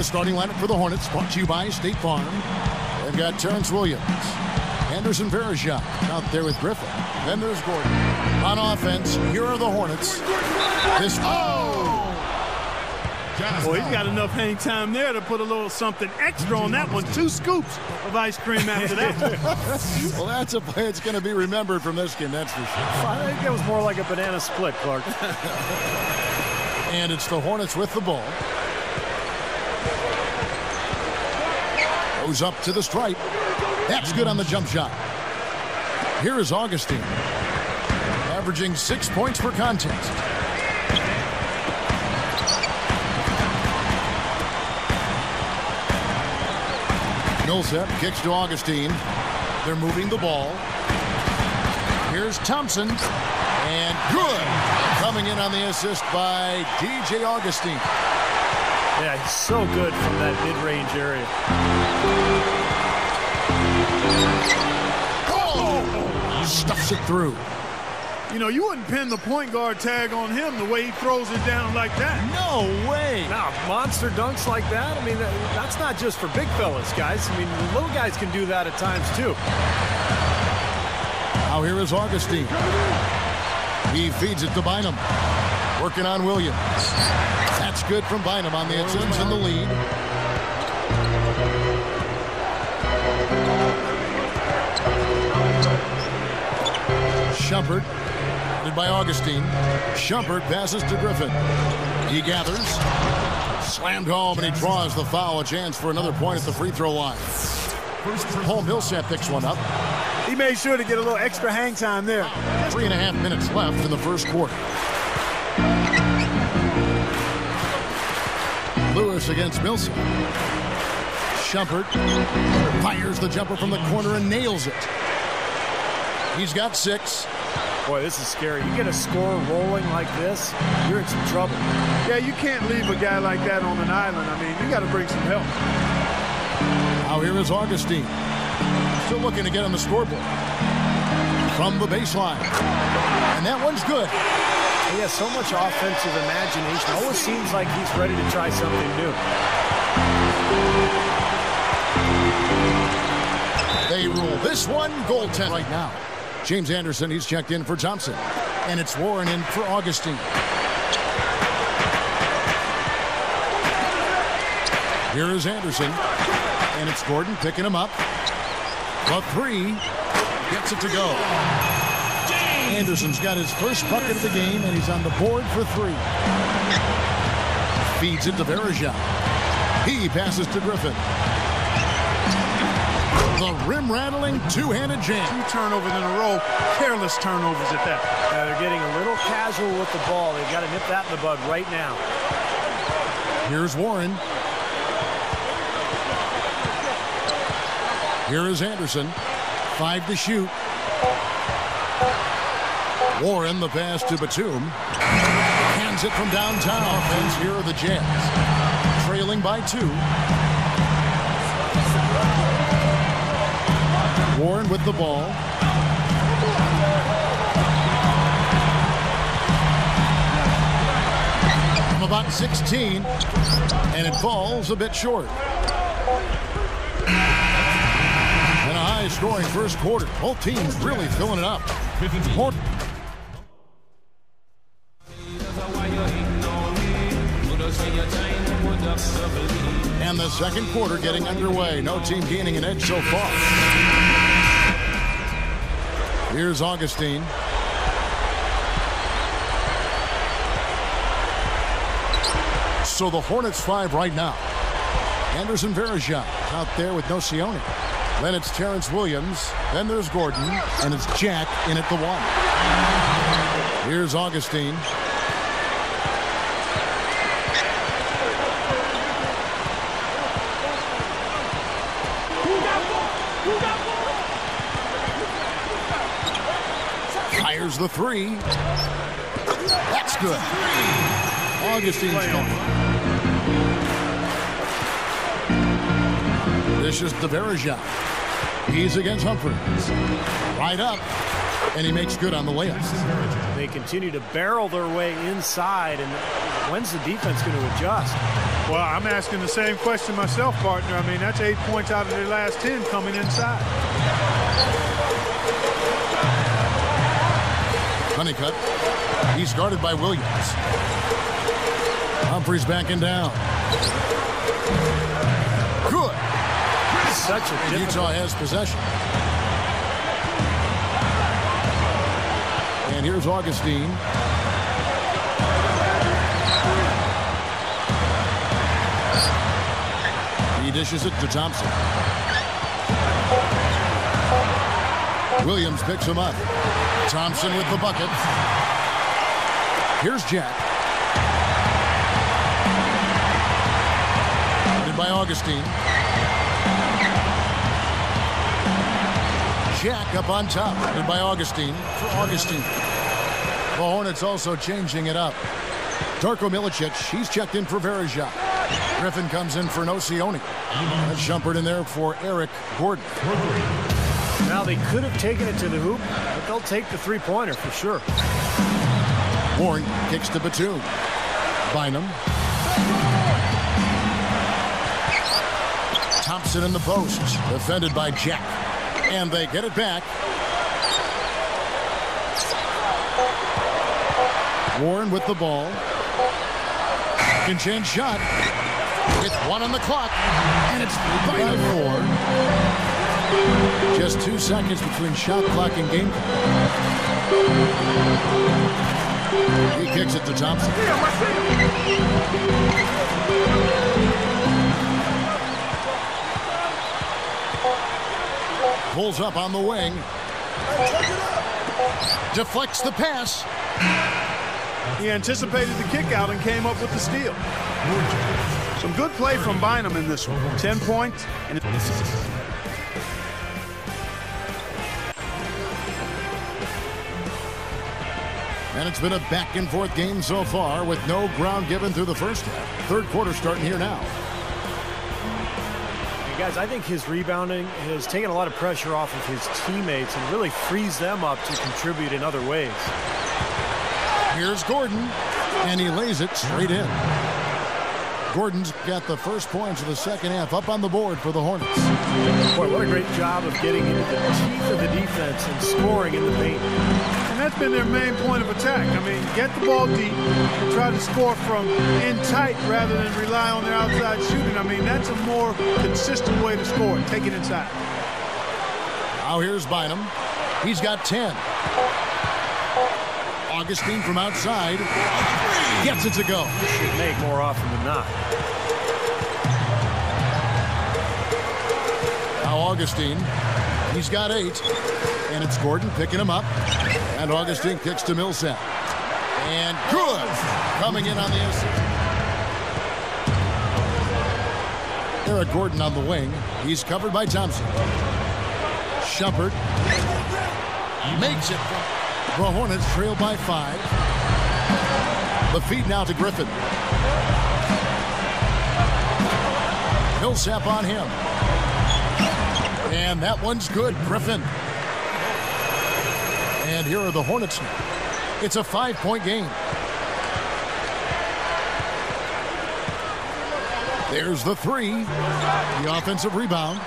starting lineup for the Hornets, brought to you by State Farm. They've got Terrence Williams, Anderson Varejao out there with Griffin. Then there's Gordon. On offense, here are the Hornets. Well, he's got enough hang time there to put a little something extra on that one. 2 scoops of ice cream after that one. Well, that's a play that's going to be remembered from this game, that's for sure. I think it was more like a banana split, Clark. And it's the Hornets with the ball. Goes up to the stripe. That's good on the jump shot. Here is Augustine, averaging 6 points per contest. Millsap kicks to Augustine. They're moving the ball. Here's Thompson. And good. Coming in on the assist by DJ Augustine. Yeah, he's so good from that mid-range area. Oh! Stuffs it through. You know, you wouldn't pin the point guard tag on him the way he throws it down like that. No way. Now, monster dunks like that, I mean, that's not just for big fellas, guys. I mean, little guys can do that at times, too. Now here is Augustine. He feeds it to Bynum. Working on Williams. That's good from Bynum on the assist in the lead. Shumpert. By Augustine. Shumpert passes to Griffin. He gathers. Slammed home, and he draws the foul. A chance for another point at the free throw line. Paul Millsap picks one up. He made sure to get a little extra hang time there. 3.5 minutes left in the first quarter. Lewis against Millsap. Shumpert fires the jumper from the corner and nails it. He's got 6. Boy, this is scary. You get a score rolling like this, you're in some trouble. Yeah, you can't leave a guy like that on an island. I mean, you got to bring some help. Now here is Augustine. Still looking to get on the scoreboard. From the baseline. And that one's good. He has so much offensive imagination. Always seems like he's ready to try something new. They rule this one goaltend right now. James Anderson, he's checked in for Thompson. And it's Warren in for Augustine. Here is Anderson. And it's Gordon picking him up. The 3 gets it to go. Anderson's got his first bucket of the game, and he's on the board for 3. Feeds it to Varejao. He passes to Griffin. The rim-rattling two-handed jam. 2 turnovers in a row. Careless turnovers at that. They're getting a little casual with the ball. They've got to nip that in the bud right now. Here's Warren. Here is Anderson. 5 to shoot. Warren, the pass to Batum. Hands it from downtown. Offense, here are the Jazz. Trailing by 2. Warren with the ball. From about 16. And it falls a bit short. And a high-scoring first quarter. Both teams really filling it up. And the second quarter getting underway. No team gaining an edge so far. Here's Augustine. So the Hornets 5 right now. Anderson Varejao out there with Nocioni. Then it's Terrence Williams. Then there's Gordon. And it's Jack in at the 1. Here's Augustine. Fires the 3. That's good. Augustine's coming. This is the Varejao. He's against Humphries. Right up. And he makes good on the layups. They continue to barrel their way inside, and when's the defense going to adjust? Well, I'm asking the same question myself, partner. I mean, that's 8 points out of their last 10 coming inside. Honeycutt. He's guarded by Williams. Humphries backing down. Good. Such a and Utah has possession. And here's Augustine. He dishes it to Thompson. Williams picks him up. Thompson with the bucket. Here's Jack. Guarded by Augustine. Jack up on top. Guarded by Augustine for Augustine. The Hornets also changing it up. Darko Milicic, he's checked in for Verejao. Griffin comes in for Nocioni. And Shumpert in there for Eric Gordon. Now they could have taken it to the hoop, but they'll take the three-pointer for sure. Warren kicks to Batum. Bynum. Thompson in the post. Defended by Jack. And they get it back. Warren with the ball. Second chance shot. With 1 on the clock. And it's 3-4. Just 2 seconds between shot clock and game clock. He kicks it to Thompson. Pulls up on the wing. Deflects the pass. He anticipated the kick out and came up with the steal. Some good play from Bynum in this one. 10 points. And it's been a back-and-forth game so far with no ground given through the first half. Third quarter starting here now. Hey guys, I think his rebounding has taken a lot of pressure off of his teammates and really frees them up to contribute in other ways. Here's Gordon, and he lays it straight in. Gordon's got the first points of the second half up on the board for the Hornets. Boy, what a great job of getting into the teeth of the defense and scoring in the paint. And that's been their main point of attack. I mean, get the ball deep and try to score from in tight rather than rely on their outside shooting. I mean, that's a more consistent way to score. Take it inside. Now here's Bynum. He's got 10. Augustine from outside gets it to go. Should make more often than not. Now Augustine, he's got 8, and it's Gordon picking him up, and Augustine kicks to Millsap, and good, coming in on the assist. Eric Gordon on the wing. He's covered by Thompson. Shumpert makes it. The Hornets trail by 5. The feed now to Griffin. Millsap on him. And that one's good, Griffin. And here are the Hornets now. It's a 5-point game. There's the 3. The offensive rebound.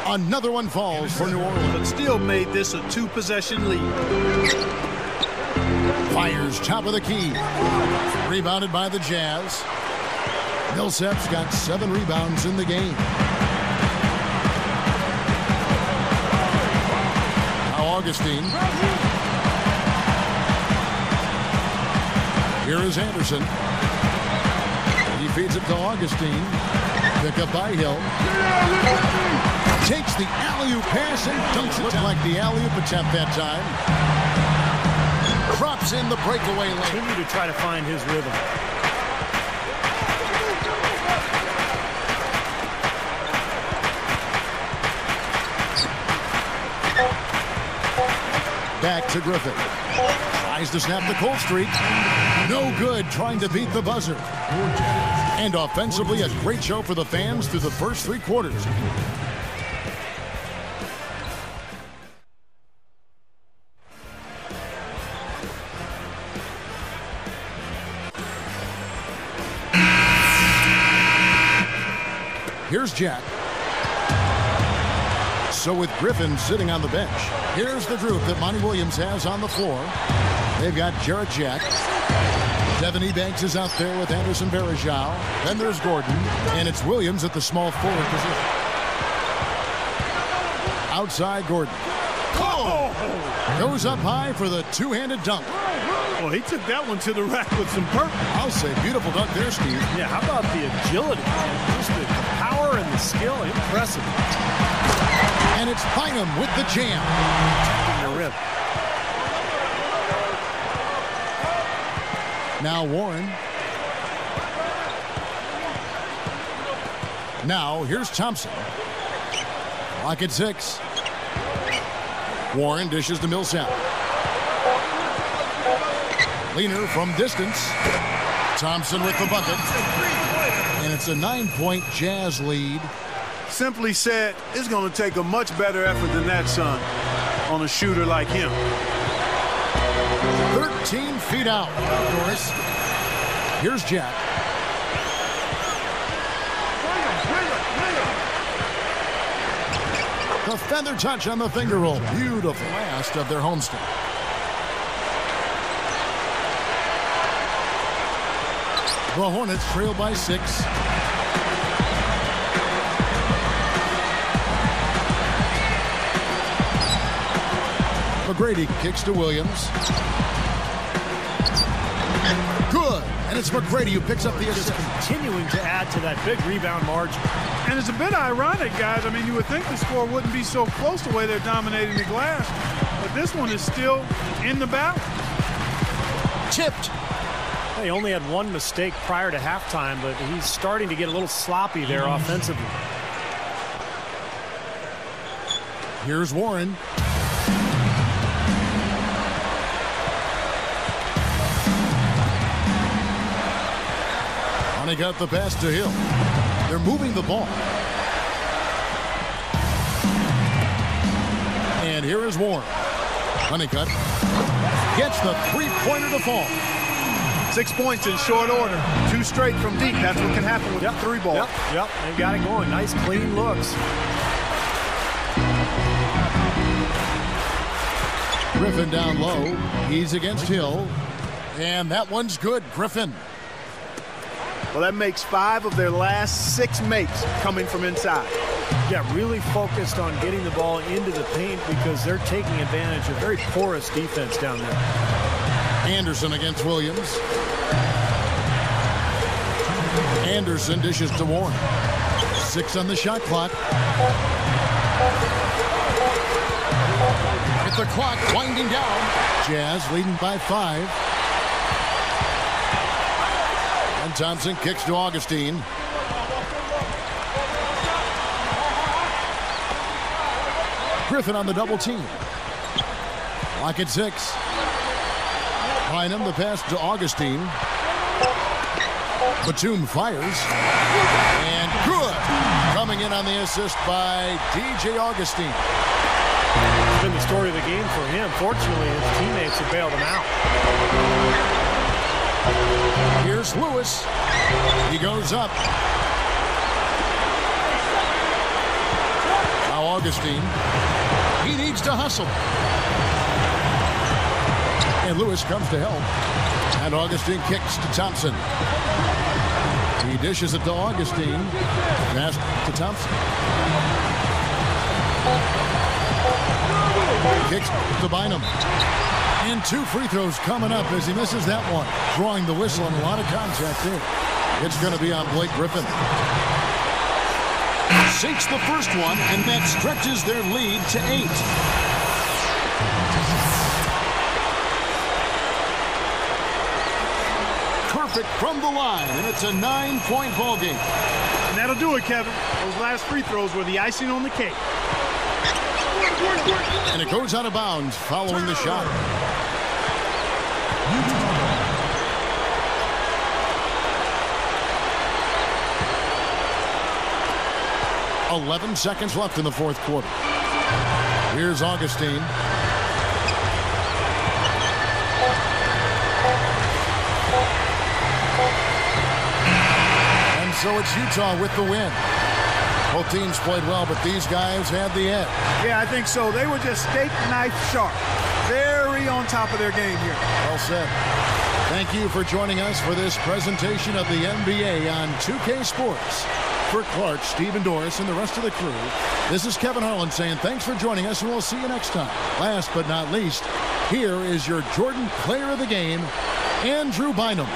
Another one falls for New Orleans. But still made this a 2-possession lead. Fires top of the key. Rebounded by the Jazz. Millsap's got 7 rebounds in the game. Now Augustine. Here is Anderson. He feeds it to Augustine. Pick up by Hill. Takes the alley-oop pass and dunks it. Looked like the alley-oop attempt that time. Drops in the breakaway lane. Continue to try to find his rhythm. Back to Griffin. Tries to snap the cold streak. No good, trying to beat the buzzer. And offensively, a great show for the fans through the first 3 quarters. Here's Jack. So with Griffin sitting on the bench, here's the group that Monty Williams has on the floor. They've got Jarrett Jack. Devin Ebanks is out there with Anderson Varejao. Then there's Gordon, and it's Williams at the small forward position. Outside Gordon. Oh! Goes up high for the two-handed dunk. Well, he took that one to the rack with some purpose. I'll say beautiful dunk there, Steve. Yeah, how about the agility? Just the power and the skill. Impressive. And it's Bynum with the jam. Tapping the rim. Now Warren. Now here's Thompson. Clock at 6. Warren dishes to Millsap. Leaner from distance. Thompson with the bucket. And it's a 9-point Jazz lead. Simply said, it's going to take a much better effort than that, son, on a shooter like him. 13 feet out, of course. Here's Jack. The feather touch on the finger roll. Beautiful. Last of their homestand. The Hornets trail by 6. McGrady kicks to Williams. Good. And it's McGrady who picks up the assist. Continuing to add to that big rebound margin. And it's a bit ironic, guys. I mean, you would think the score wouldn't be so close the way they're dominating the glass. But this one is still in the battle. Tipped. They only had one mistake prior to halftime, but he's starting to get a little sloppy there offensively. Here's Warren. He got the pass to Hill. They're moving the ball. And here is Warren. Honeycutt gets the three-pointer to fall. 6 points in short order. 2 straight from deep. That's what can happen with the 3-ball. Yep, they've got it going. Nice, clean looks. Griffin down low. He's against Hill. And that one's good. Griffin. Well, that makes 5 of their last 6 makes coming from inside. Yeah, really focused on getting the ball into the paint because they're taking advantage of very porous defense down there. Anderson against Williams. Anderson dishes to Warren. 6 on the shot clock. With the clock winding down. Jazz leading by 5. And Thompson kicks to Augustine. Griffin on the double team. Clock at 6. Bynum the pass to Augustine. Batum fires. And good. Coming in on the assist by DJ Augustine. It's been the story of the game for him. Fortunately, his teammates have bailed him out. Here's Lewis. He goes up. Now Augustine. He needs to hustle. And Lewis comes to help. And Augustine kicks to Thompson. He dishes it to Augustine. Pass to Thompson. Kicks to Bynum. And 2 free throws coming up as he misses that one. Drawing the whistle and a lot of contact there. It's going to be on Blake Griffin. Sinks the first one, and that stretches their lead to 8. Perfect from the line, and it's a 9-point ball game. And that'll do it, Kevin. Those last free throws were the icing on the cake. And it goes out of bounds following the shot. 11 seconds left in the fourth quarter. Here's Augustine. so it's Utah with the win. Both teams played well, but these guys had the edge. Yeah, I think so. They were just steak knife sharp. Very on top of their game here. Well said. Thank you for joining us for this presentation of the NBA on 2K Sports. For Clark, Stephen Doris, and the rest of the crew, this is Kevin Harlan saying thanks for joining us, and we'll see you next time. Last but not least, here is your Jordan Player of the Game, Andrew Bynum.